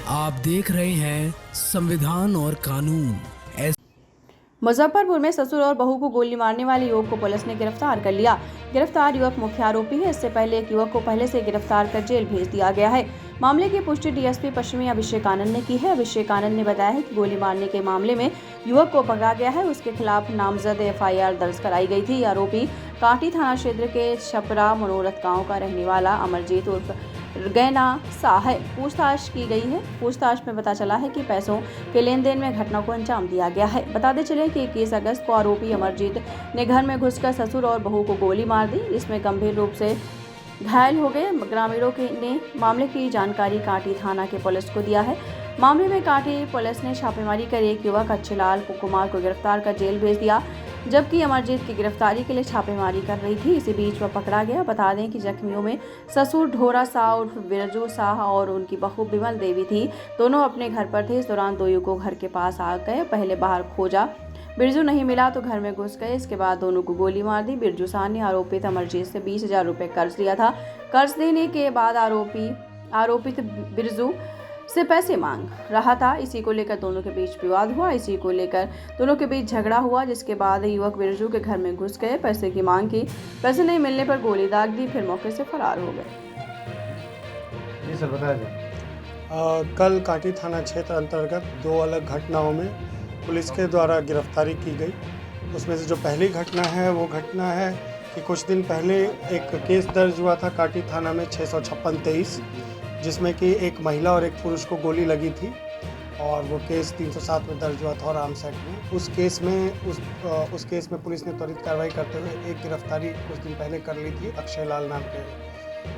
आप देख रहे हैं संविधान और कानून। मुजफ्फरपुर में ससुर और बहू को गोली मारने वाले युवक को पुलिस ने गिरफ्तार कर लिया। गिरफ्तार युवक मुख्य आरोपी है। इससे पहले एक युवक को पहले से गिरफ्तार कर जेल भेज दिया गया है। मामले की पुष्टि डीएसपी पश्चिमी अभिषेक आनंद ने की है। अभिषेक आनंद ने बताया है कि गोली मारने के मामले में युवक को पकड़ा गया है। उसके खिलाफ नामजद एफआईआर दर्ज कराई गई थी। आरोपी कांटी थाना क्षेत्र के छपरा मनोरथ गाँव का रहने वाला अमरजीत उर्फ गैना शाह है। पूछताछ की गई है। पूछताछ में पता चला है कि पैसों के लेन देन में घटना को अंजाम दिया गया है। बताते चले कि 21 अगस्त को आरोपी अमरजीत ने घर में घुसकर ससुर और बहू को गोली मार दी, जिसमें गंभीर रूप से घायल हो गए। ग्रामीणों ने मामले की जानकारी कांटी थाना के पुलिस को दिया है। मामले में कांटी पुलिस ने छापेमारी कर एक युवक अच्छेलाल कुमार को गिरफ्तार कर जेल भेज दिया, जबकि अमरजीत की गिरफ्तारी के लिए छापेमारी कर रही थी। इसी बीच वह पकड़ा गया। बता दें कि जख्मियों में ससुर ढोरा शाह उर्फ बिरजू शाह और उनकी बहू बिमल देवी थी। दोनों अपने घर पर थे। इस दौरान दो युवकों घर के पास आ गए। पहले बाहर खोजा, बिरजू नहीं मिला तो घर में घुस गए। इसके बाद दोनों को गोली मार दी। बिरजू शाह ने आरोपित अमरजीत से 20,000 रुपये कर्ज लिया था। कर्ज देने के बाद आरोपित बिरजू से पैसे मांग रहा था। इसी को लेकर दोनों के बीच विवाद हुआ। इसी को लेकर दोनों के बीच झगड़ा हुआ, जिसके बाद युवक बिरजू के घर में घुस गए, पैसे की मांग की। पैसे नहीं मिलने पर गोली दाग दी, फिर मौके से फरार हो गए। जी सर, बताइए। कल कांटी थाना क्षेत्र अंतर्गत दो अलग घटनाओं में पुलिस के द्वारा गिरफ्तारी की गई। उसमें से जो पहली घटना है वो घटना है कि कुछ दिन पहले एक केस दर्ज हुआ था कांटी थाना में 656-23, जिसमें कि एक महिला और एक पुरुष को गोली लगी थी और वो केस 307 में दर्ज हुआ था और आर्म्स एक्ट में। उस केस में पुलिस ने त्वरित कार्रवाई करते हुए एक गिरफ्तारी कुछ दिन पहले कर ली थी अक्षय लाल नाम के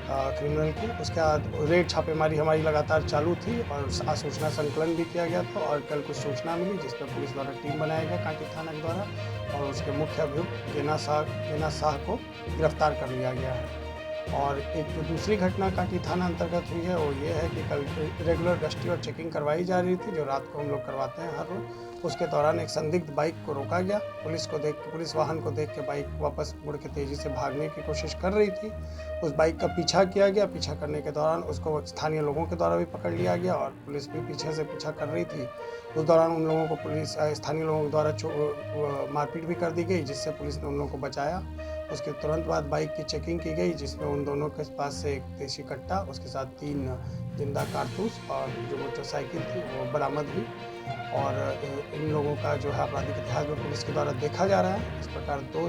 क्रिमिनल की। उसके बाद रेड छापेमारी हमारी लगातार चालू थी और सूचना संकलन भी किया गया था और कल कुछ सूचना मिली, जिसमें पुलिस द्वारा टीम बनाया गया कांटी थाना के द्वारा और उसके मुख्य अभियुक्त गैना शाह को गिरफ्तार कर लिया गया है। और एक जो दूसरी घटना कांटी थाना अंतर्गत हुई है वो ये है कि कल रेगुलर गश्ती और चेकिंग करवाई जा रही थी, जो रात को हम लोग करवाते हैं हर रोज। उसके दौरान एक संदिग्ध बाइक को रोका गया। पुलिस वाहन को देख के बाइक वापस मुड़ के तेज़ी से भागने की कोशिश कर रही थी। उस बाइक का पीछा किया गया। पीछा करने के दौरान उसको स्थानीय लोगों के द्वारा भी पकड़ लिया गया और पुलिस भी पीछे से पीछा कर रही थी। उस दौरान उन लोगों को स्थानीय लोगों के द्वारा मारपीट भी कर दी गई, जिससे पुलिस ने उन लोगों को बचाया। उसके तुरंत बाद बाइक की चेकिंग की गई, जिसमें उन दोनों के पास से एक देसी कट्टा, उसके साथ 3 जिंदा कारतूस और जो मोटरसाइकिल थी वो बरामद हुई। और इन लोगों का जो है आपराधिक इतिहास में पुलिस के द्वारा देखा जा रहा है। इस प्रकार 2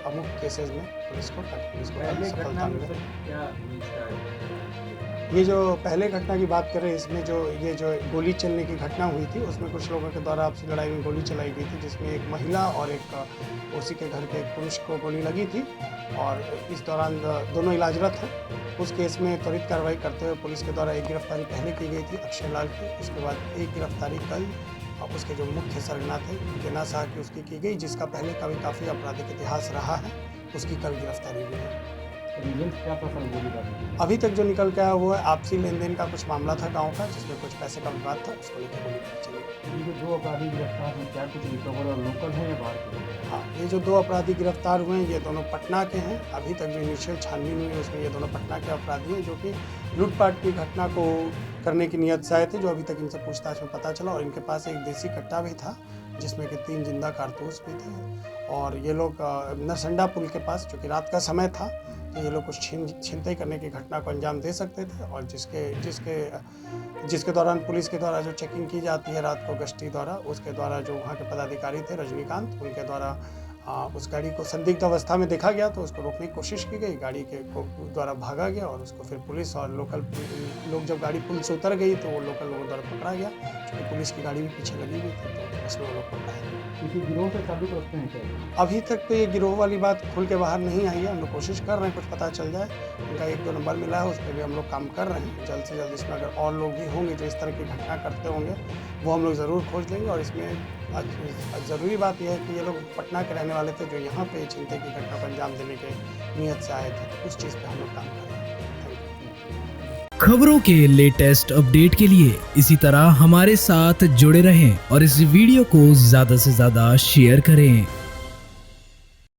अमुक केसेस में पुलिस को सफलता मिली। ये जो पहले घटना की बात करें, इसमें जो गोली चलने की घटना हुई थी, उसमें कुछ लोगों के द्वारा आपसी लड़ाई में गोली चलाई गई थी, जिसमें एक महिला और एक उसी के घर के एक पुरुष को गोली लगी थी और इस दौरान दोनों इलाजरत हैं। उस केस में त्वरित कार्रवाई करते हुए पुलिस के द्वारा एक गिरफ्तारी पहले की गई थी अक्षय लाल की। उसके बाद एक गिरफ्तारी कल उसके जो मुख्य सरगना थे गैना शाह की उसकी की गई, जिसका पहले का भी काफ़ी आपराधिक इतिहास रहा है। उसकी कल गिरफ्तारी हुई है। अभी तक जो निकल के आया वो है आपसी लेन देन का कुछ मामला था गांव का, जिसमें कुछ पैसे का विवाद था, उसको लेकर गोली चली। ये जो 2 अपराधी गिरफ्तार हैं, क्या कुछ रिकवर और लोकल हैं या बाहर के? हाँ, ये जो 2 अपराधी गिरफ्तार हुए हैं ये दोनों पटना के हैं। अभी तक जो इनिशियल छानबीन हुई है उसमें ये दोनों पटना के अपराधी हैं, जो कि लूटपाट की घटना को करने की नियत से आए थे, जो अभी तक इनसे पूछताछ में पता चला। और इनके पास एक देसी कट्टा भी था, जिसमें कि 3 जिंदा कारतूस भी थे। और ये लोग नरसंडा पुल के पास, जो कि रात का समय था, तो ये लोग कुछ छीनताई करने की घटना को अंजाम दे सकते थे। और जिसके दौरान पुलिस के द्वारा जो चेकिंग की जाती है रात को गश्ती द्वारा, उसके द्वारा जो वहाँ के पदाधिकारी थे रजनीकांत, उनके द्वारा उस गाड़ी को संदिग्ध अवस्था में देखा गया, तो उसको रोकने की कोशिश की गई। गाड़ी के द्वारा भागा गया और उसको फिर पुलिस और लोकल लोग जब गाड़ी पुल से उतर गई तो वो लोकल लोगों द्वारा पकड़ा गया, क्योंकि पुलिस की गाड़ी भी पीछे लगी हुई थी, तो उसमें वो लोग पकड़ा है। किसी गिरोह से ताल्लुक रखते हैं क्या? अभी तक तो ये गिरोह वाली बात खुल के बाहर नहीं आई है। हम लोग कोशिश कर रहे हैं कुछ पता चल जाए। उनका 1-2 नंबर मिला है, उस पर भी हम लोग काम कर रहे हैं। जल्द से जल्द इसमें अगर और लोग भी होंगे जो इस तरह की घटना करते होंगे, वो हम लोग ज़रूर खोज लेंगे। और इसमें ज़रूरी बात यह है कि ये लोग पटना के रहने वाले थे, जो यहाँ पे छीनताई की घटना को अंजाम देने के नियत से आए थे। तो उस चीज़ पे हम लोग काम कर रहे हैं। खबरों के लेटेस्ट अपडेट के लिए इसी तरह हमारे साथ जुड़े रहें और इस वीडियो को ज़्यादा से ज़्यादा शेयर करें।